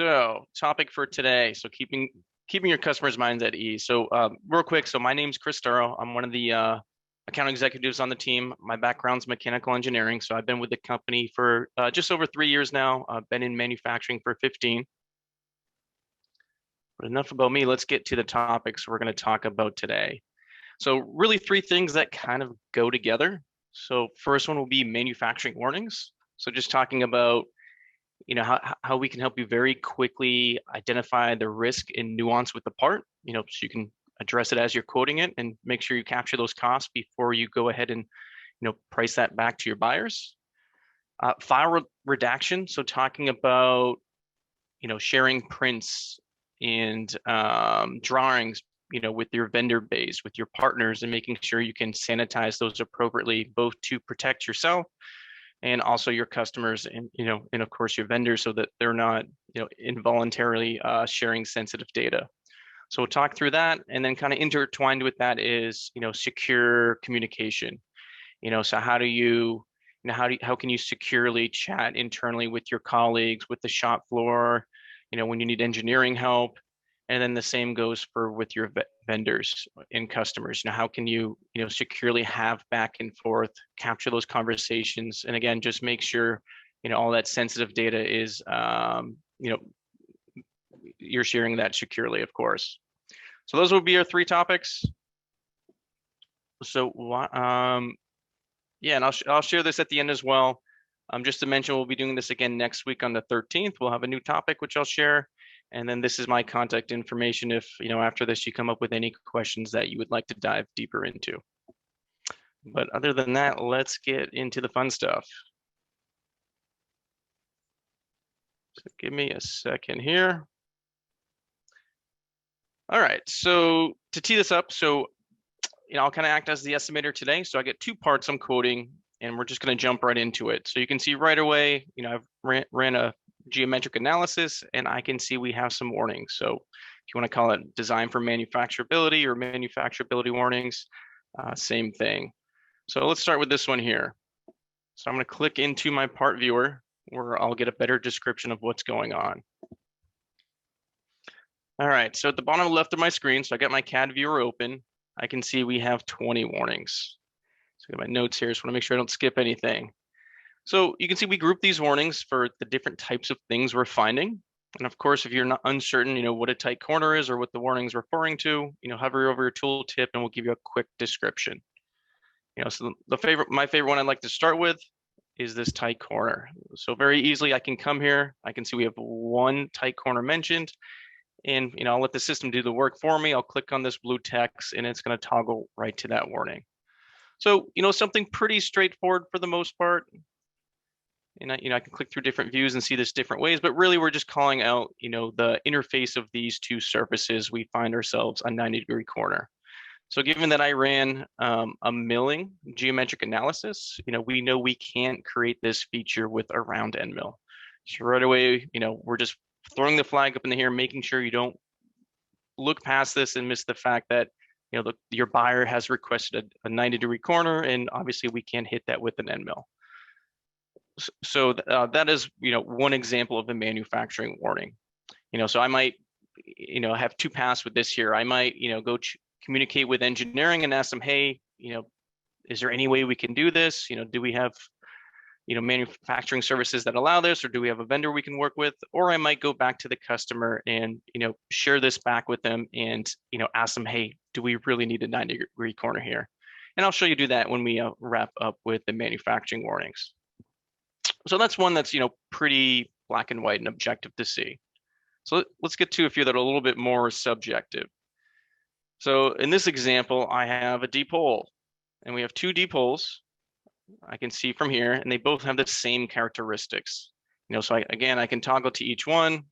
So, topic for today. So, keeping your customers' minds at ease. So, real quick. So, my name's Storro. I'm one of the account executives on the team. My background's mechanical engineering. So, I've been with the company for just over 3 years now. I've been in manufacturing for 15. But enough about me. Let's get to the topics we're going to talk about today. So, really, three things that kind of go together. So, first one will be manufacturing warnings. So, just talking about how we can help you very quickly identify the risk and nuance with the part, so you can address it as you're quoting it and make sure you capture those costs before you go ahead and price that back to your buyers. File redaction, so talking about sharing prints and drawings with your vendor base, with your partners, and making sure you can sanitize those appropriately, both to protect yourself and also your customers, and of course your vendors, so that they're not involuntarily sharing sensitive data. So we'll talk through that, and then kind of intertwined with that is secure communication. So how do you how can you securely chat internally with your colleagues, with the shop floor, when you need engineering help. And then the same goes with your vendors and customers. How can you, securely have back and forth, capture those conversations, and again, just make sure, all that sensitive data is, you're sharing that securely, of course. So those will be our three topics. So, yeah, and I'll share this at the end as well. Just to mention, we'll be doing this again next week on the 13th. We'll have a new topic, which I'll share. And then this is my contact information if, after this you come up with any questions that you would like to dive deeper into. But other than that, let's get into the fun stuff. So give me a second here. All right, so to tee this up, so I'll kind of act as the estimator today. So I get two parts I'm quoting, and we're just going to jump right into it. So you can see right away, I've ran a geometric analysis, and I can see we have some warnings. So if you want to call it design for manufacturability or manufacturability warnings, same thing. So let's start with this one here. So I'm going to click into my part viewer where I'll get a better description of what's going on. All right, so at the bottom left of my screen, so I got my CAD viewer open, I can see we have 20 warnings. So I got my notes here, so I want to make sure I don't skip anything. So you can see we group these warnings for the different types of things we're finding. And of course, if you're not uncertain, what a tight corner is or what the warning's referring to, hover over your tooltip and we'll give you a quick description. So my favorite one I'd like to start with is this tight corner. So very easily I can come here, I can see we have one tight corner mentioned, and I'll let the system do the work for me. I'll click on this blue text and it's going to toggle right to that warning. So, something pretty straightforward for the most part. And I can click through different views and see this different ways, but really we're just calling out, the interface of these two surfaces. We find ourselves a 90-degree corner. So given that I ran a milling geometric analysis, we know we can't create this feature with a round end mill. So right away, we're just throwing the flag up in the air, making sure you don't look past this and miss the fact that, your buyer has requested a 90-degree corner, and obviously we can't hit that with an end mill. So that is, one example of a manufacturing warning. So I might, have two paths with this here. I might, go communicate with engineering and ask them, hey, is there any way we can do this? Do we have, manufacturing services that allow this, or do we have a vendor we can work with? Or I might go back to the customer and, share this back with them and, ask them, hey, do we really need a 90-degree corner here? And I'll show you do that when we wrap up with the manufacturing warnings. So that's one that's, pretty black and white and objective to see. So let's get to a few that are a little bit more subjective. So in this example, I have a deep hole, and we have two deep holes I can see from here, and they both have the same characteristics. So I can toggle to each one.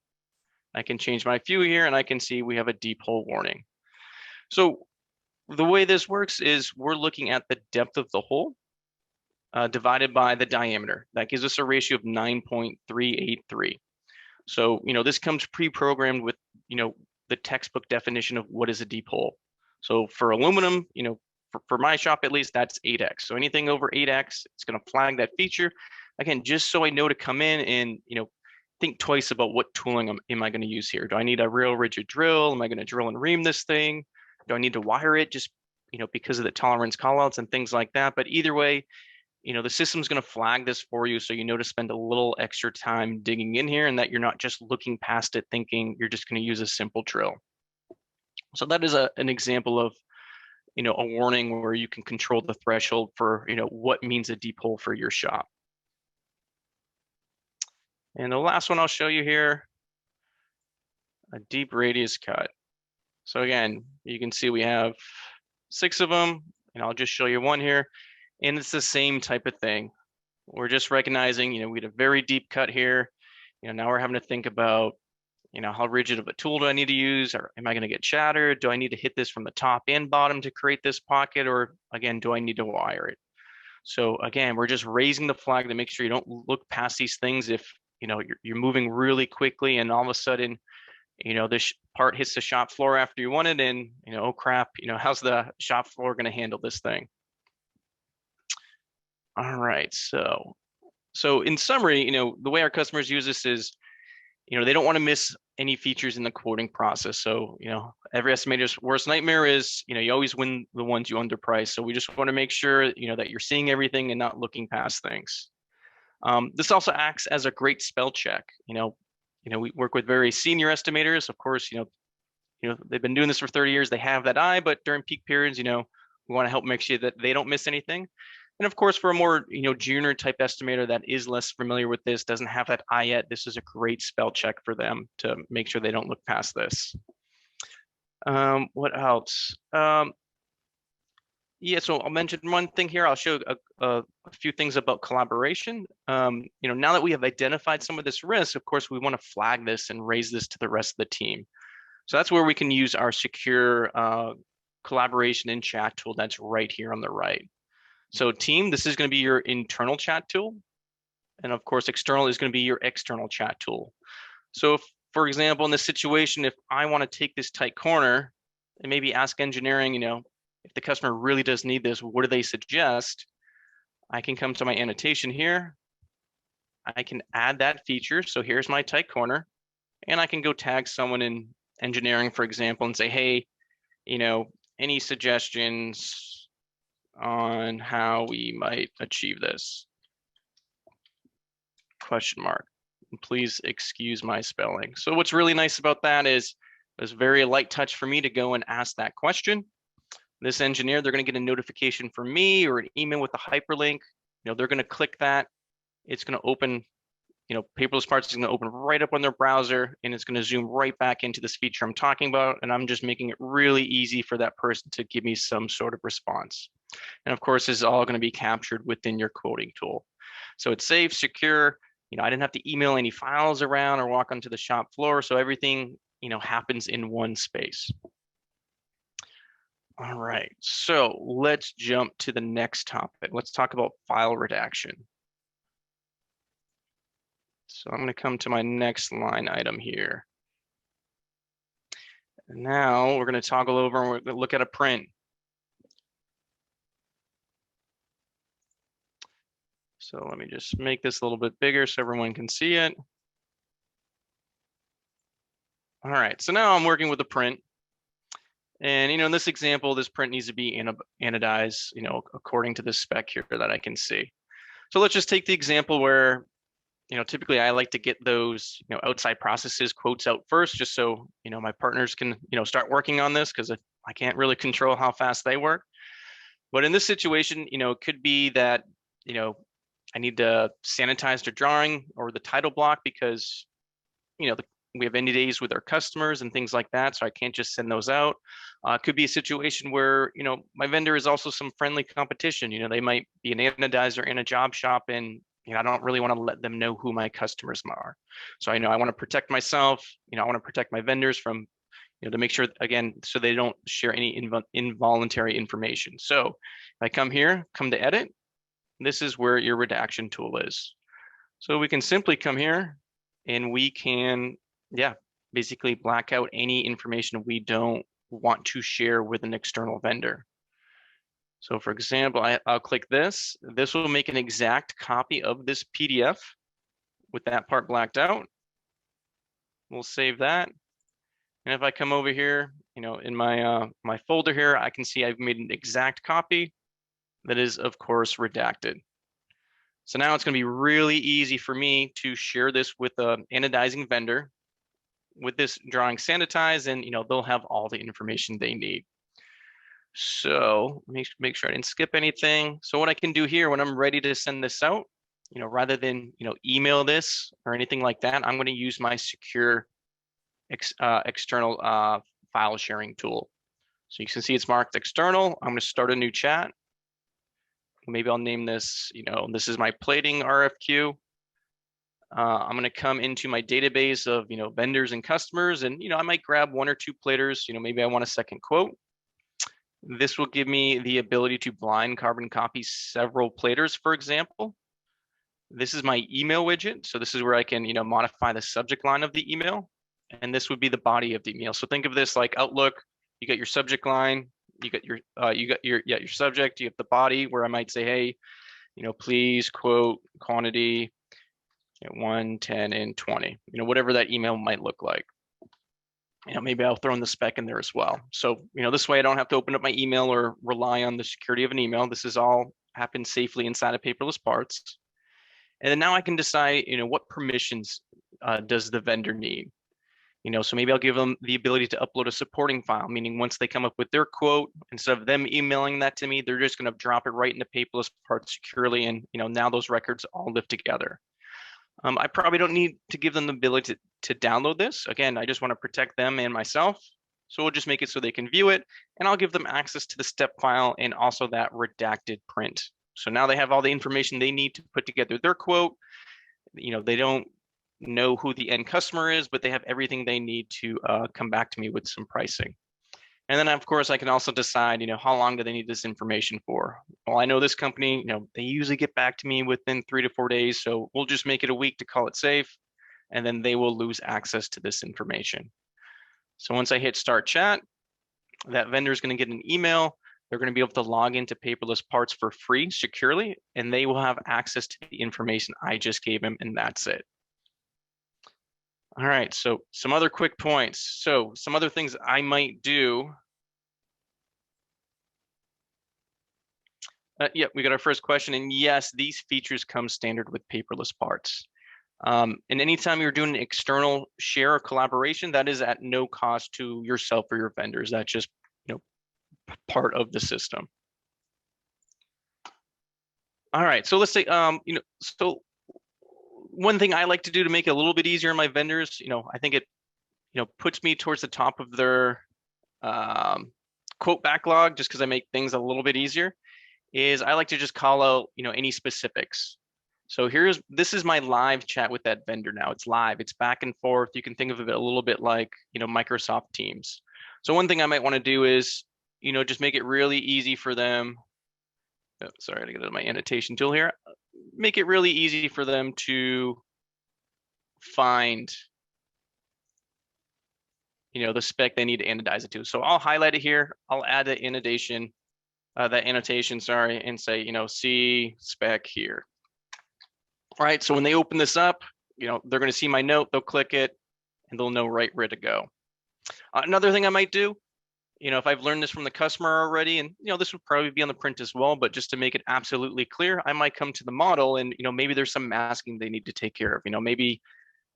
I can change my view here, and I can see we have a deep hole warning. So the way this works is we're looking at the depth of the hole divided by the diameter. That gives us a ratio of 9.383. So, this comes pre-programmed with, the textbook definition of what is a deep hole. So for aluminum, for my shop at least, that's 8x. So anything over 8x, it's going to flag that feature. Again, just so I know to come in and, think twice about what tooling am I going to use here. Do I need a real rigid drill? Am I going to drill and ream this thing? Do I need to wire it just, because of the tolerance callouts and things like that? But either way, the system's going to flag this for you, so you know to spend a little extra time digging in here and that you're not just looking past it thinking you're just going to use a simple drill. So that is an example of a warning where you can control the threshold for what means a deep hole for your shop. And the last one I'll show you here, a deep radius cut. So again, you can see we have 6 of them, and I'll just show you one here. And it's the same type of thing. We're just recognizing, we had a very deep cut here. Now we're having to think about, how rigid of a tool do I need to use? Or am I going to get shattered? Do I need to hit this from the top and bottom to create this pocket? Or again, do I need to wire it? So again, we're just raising the flag to make sure you don't look past these things if, you're moving really quickly and all of a sudden, this part hits the shop floor after you want it and, oh crap, how's the shop floor going to handle this thing? All right, so in summary, the way our customers use this is, they don't want to miss any features in the quoting process. So, every estimator's worst nightmare is, you always win the ones you underprice. So we just want to make sure, that you're seeing everything and not looking past things. This also acts as a great spell check. We work with very senior estimators. Of course, they've been doing this for 30 years. They have that eye, but during peak periods, we want to help make sure that they don't miss anything. And of course, for a more junior type estimator that is less familiar with this, doesn't have that eye yet, this is a great spell check for them to make sure they don't look past this. What else? Yeah, so I'll mention one thing here. I'll show a few things about collaboration. Now that we have identified some of this risk, of course, we want to flag this and raise this to the rest of the team. So that's where we can use our secure collaboration and chat tool that's right here on the right. So team, this is going to be your internal chat tool. And of course, external is going to be your external chat tool. So if, for example, in this situation, if I want to take this tight corner and maybe ask engineering, if the customer really does need this, what do they suggest? I can come to my annotation here. I can add that feature. So here's my tight corner. And I can go tag someone in engineering, for example, and say, hey, any suggestions on how we might achieve this? Question mark. And please excuse my spelling. So what's really nice about that is it's very light touch for me to go and ask that question. This engineer, they're going to get a notification from me or an email with a hyperlink. They're going to click that. It's going to open, Paperless Parts is going to open right up on their browser, and it's going to zoom right back into this feature I'm talking about. And I'm just making it really easy for that person to give me some sort of response. And of course, this is all going to be captured within your quoting tool. So it's safe, secure. I didn't have to email any files around or walk onto the shop floor. So everything, happens in one space. All right, so let's jump to the next topic. Let's talk about file redaction. So I'm going to come to my next line item here. And now we're going to toggle over and we're going to look at a print. So let me just make this a little bit bigger so everyone can see it. All right, so now I'm working with a print. And, in this example, this print needs to be anodized, according to the spec here that I can see. So let's just take the example where, typically I like to get those, outside processes quotes out first, just so, my partners can, start working on this because I can't really control how fast they work. But in this situation, it could be that, I need to sanitize the drawing or the title block because, we have NDAs with our customers and things like that, so I can't just send those out. It could be a situation where, my vendor is also some friendly competition. They might be an anodizer in a job shop, and I don't really want to let them know who my customers are. So I want to protect myself. I want to protect my vendors from, to make sure, again, so they don't share any involuntary information. So if I come here, come to edit, this is where your redaction tool is. So we can simply come here and we can, basically black out any information we don't want to share with an external vendor. So for example, I'll click this. This will make an exact copy of this PDF with that part blacked out. We'll save that. And if I come over here, in my my folder here, I can see I've made an exact copy that is, of course, redacted. So now it's going to be really easy for me to share this with an anodizing vendor with this drawing sanitized, and they'll have all the information they need. So make sure I didn't skip anything. So what I can do here when I'm ready to send this out, rather than email this or anything like that, I'm going to use my secure external file sharing tool. So you can see it's marked external. I'm going to start a new chat. Maybe I'll name this, this is my plating RFQ. I'm going to come into my database of, vendors and customers, and, I might grab one or two platers. Maybe I want a second quote. This will give me the ability to blind carbon copy several platers, for example. This is my email widget. So this is where I can, modify the subject line of the email. And this would be the body of the email. So think of this like Outlook. You got your subject line, you got your subject, you have the body where I might say, hey, please quote quantity 1, 10, and 20, whatever that email might look like. Maybe I'll throw in the spec in there as well. So, this way I don't have to open up my email or rely on the security of an email. This is all happens safely inside of Paperless Parts. And then now I can decide, what permissions does the vendor need? So maybe I'll give them the ability to upload a supporting file, meaning once they come up with their quote, instead of them emailing that to me, they're just going to drop it right into Paperless Parts securely. And, now those records all live together. I probably don't need to give them the ability to download this. Again, I just want to protect them and myself. So we'll just make it so they can view it, and I'll give them access to the step file and also that redacted print. So now they have all the information they need to put together their quote. They don't know who the end customer is, but they have everything they need to come back to me with some pricing. And then, of course, I can also decide, how long do they need this information for? Well, I know this company, they usually get back to me within 3 to 4 days. So we'll just make it a week to call it safe. And then they will lose access to this information. So once I hit start chat, that vendor is going to get an email. They're going to be able to log into Paperless Parts for free securely, and they will have access to the information I just gave them, and that's it. All right, so some other quick points. So some other things I might do. Yeah, we got our first question, and yes, these features come standard with Paperless Parts. And anytime you're doing an external share or collaboration, that is at no cost to yourself or your vendors. That's just part of the system. All right, so let's say so one thing I like to do to make it a little bit easier on my vendors, I think it puts me towards the top of their quote backlog, just because I make things a little bit easier, is I like to just call out any specifics. So this is my live chat with that vendor now. It's live, it's back and forth. You can think of it a little bit like Microsoft Teams. So one thing I might want to do is just make it really easy for them. Oh, sorry, I gotta go to my annotation tool here. Make it really easy for them to find the spec they need to anodize it to. So I'll highlight it here. I'll add the annotation, sorry, and say see spec here. All right, so when they open this up, they're going to see my note, they'll click it, and they'll know right where to go. Another thing I might do, if I've learned this from the customer already, and this would probably be on the print as well, but just to make it absolutely clear, I might come to the model and maybe there's some masking they need to take care of. Maybe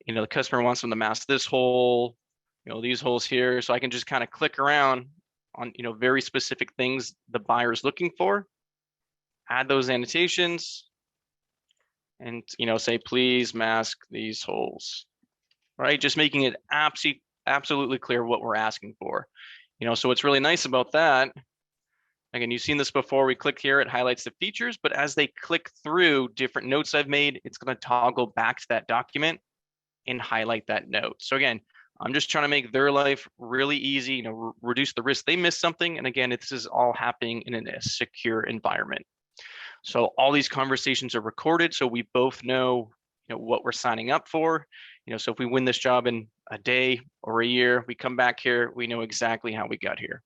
the customer wants them to mask this hole, these holes here, so I can just kind of click around on very specific things the buyer is looking for, add those annotations, and say please mask these holes. Right, just making it absolutely clear what we're asking for. So what's really nice about that, again, you've seen this before, we click here, it highlights the features, but as they click through different notes I've made, it's going to toggle back to that document and highlight that note. So again, I'm just trying to make their life really easy, reduce the risk they miss something. And again, this is all happening in a secure environment. So all these conversations are recorded, so we both know, what we're signing up for. So if we win this job in a day or a year, we come back here, we know exactly how we got here.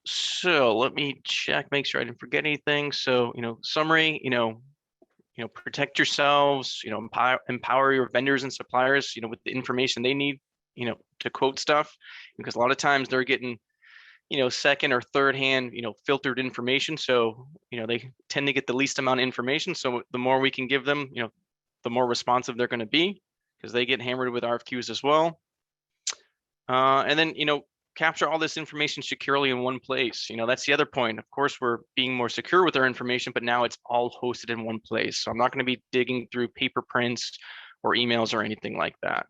So let me check, make sure I didn't forget anything. So, summary, protect yourselves, empower your vendors and suppliers, with the information they need, to quote stuff, because a lot of times they're getting, second or third hand, filtered information. So, they tend to get the least amount of information. So the more we can give them, the more responsive they're going to be, because they get hammered with RFQs as well. And then, capture all this information securely in one place. That's the other point. Of course, we're being more secure with our information, but now it's all hosted in one place. So I'm not going to be digging through paper prints or emails or anything like that.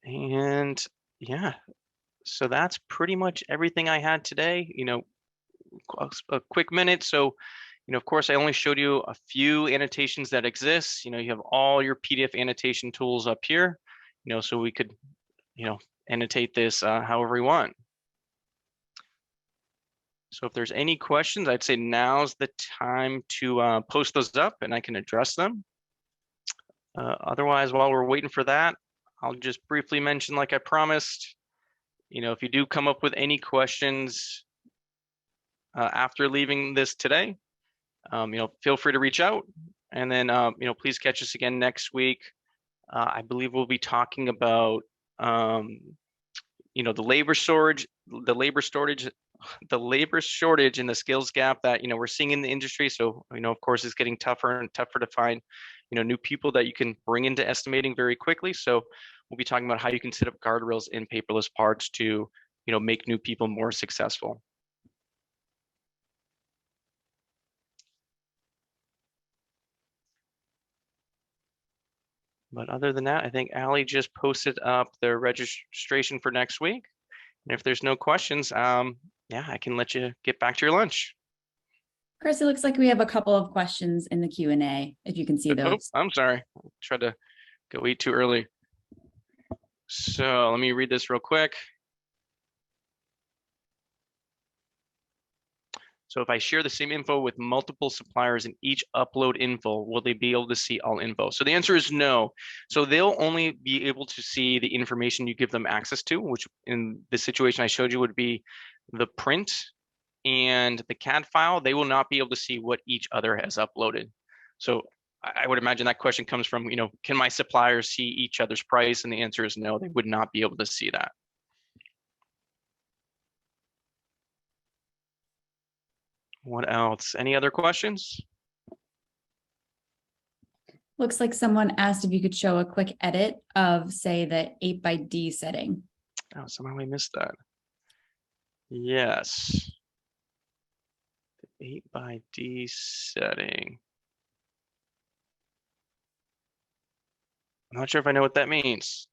And yeah, so that's pretty much everything I had today. A quick minute. So, of course, I only showed you a few annotations that exist. You have all your PDF annotation tools up here, so we could, annotate this however we want. So if there's any questions, I'd say now's the time to post those up and I can address them. Otherwise, while we're waiting for that, I'll just briefly mention, like I promised, if you do come up with any questions after leaving this today, feel free to reach out. And then, please catch us again next week. I believe we'll be talking about, the labor shortage and the skills gap that, we're seeing in the industry. So, of course, it's getting tougher and tougher to find, new people that you can bring into estimating very quickly. So we'll be talking about how you can set up guardrails in paperless parts to, make new people more successful. But other than that, I think Allie just posted up the registration for next week. And if there's no questions, yeah, I can let you get back to your lunch. Chris, it looks like we have a couple of questions in the Q&A, if you can see those. Oh, I'm sorry. I tried to go eat too early. So let me read this real quick. So if I share the same info with multiple suppliers and each upload info, will they be able to see all info? So the answer is no. So they'll only be able to see the information you give them access to, which in the situation I showed you would be the print and the CAD file. They will not be able to see what each other has uploaded. So I would imagine that question comes from, can my suppliers see each other's price? And the answer is no, they would not be able to see that. What else? Any other questions? Looks like someone asked if you could show a quick edit of, say, the 8x-D setting. Oh, somehow I missed that. Yes. The 8x-D setting. I'm not sure if I know what that means.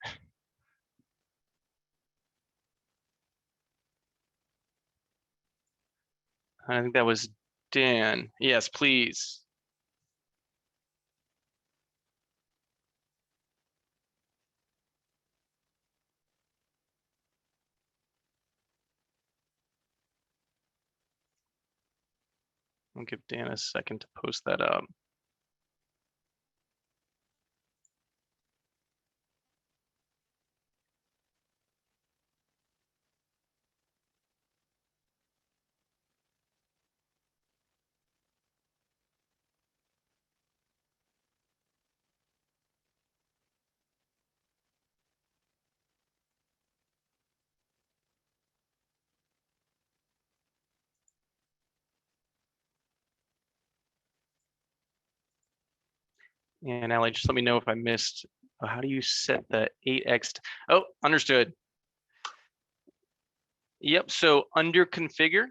I think that was Dan. Yes, please. I'll give Dan a second to post that up. And Allie, just let me know if I missed. How do you set the 8x? Oh, understood. Yep. So under configure,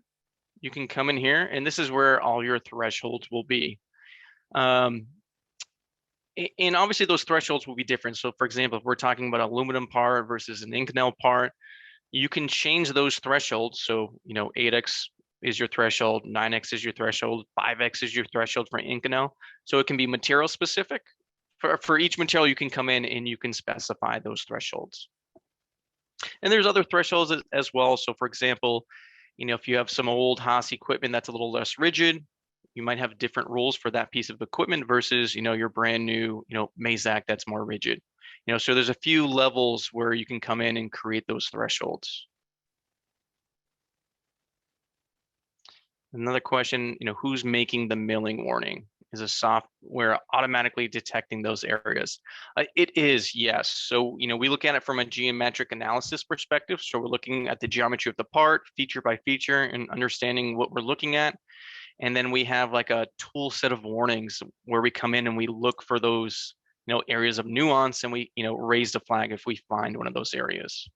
you can come in here, and this is where all your thresholds will be. And obviously those thresholds will be different. So for example, if we're talking about aluminum part versus an Inconel part, you can change those thresholds. So, 8x is your threshold, 9x is your threshold, 5x is your threshold for Inconel. So it can be material specific. For each material, you can come in and you can specify those thresholds. And there's other thresholds as well. So for example, if you have some old Haas equipment that's a little less rigid, you might have different rules for that piece of equipment versus, your brand new, Mazak that's more rigid. So there's a few levels where you can come in and create those thresholds. Another question, who's making the milling warning? Is a software automatically detecting those areas? It is, yes. So, we look at it from a geometric analysis perspective. So we're looking at the geometry of the part, feature by feature, and understanding what we're looking at. And then we have like a tool set of warnings where we come in and we look for those, areas of nuance, and we, raise the flag if we find one of those areas.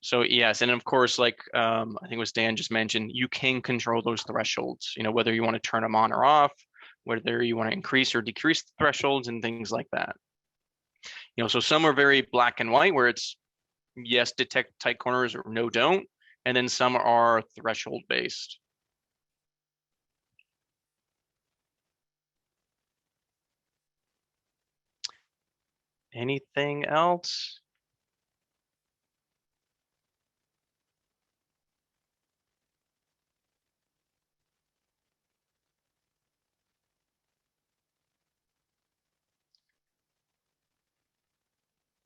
So yes, and of course, like I think it was Dan just mentioned, you can control those thresholds, whether you want to turn them on or off, whether you want to increase or decrease the thresholds and things like that. So some are very black and white where it's yes, detect tight corners or no, don't. And then some are threshold based. Anything else?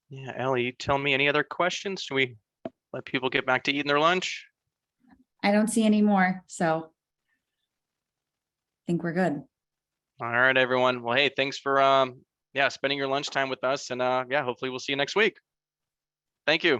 Yeah, Ellie, you tell me any other questions? Should we let people get back to eating their lunch? I don't see any more, so I think we're good. All right, everyone. Well, hey, thanks for spending your lunchtime with us, and yeah, hopefully we'll see you next week. Thank you.